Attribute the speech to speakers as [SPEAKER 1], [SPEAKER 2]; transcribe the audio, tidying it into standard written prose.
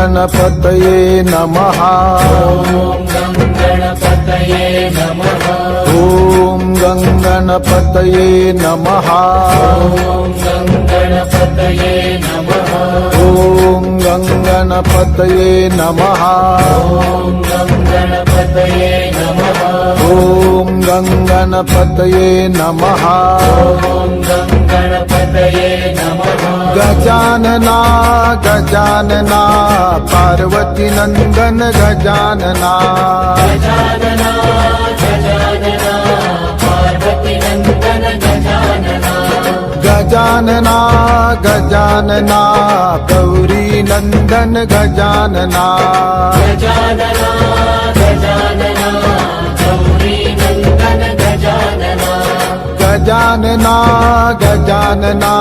[SPEAKER 1] गणपतये नमः। ॐ गणपतये नमः। ॐ गणपतये नमः। ॐ गणपतये नमः। गजानना गजानना पार्वती नंदन गजानना। गजानना गजानना गौरी नंदन गजानना। गजानना गजानना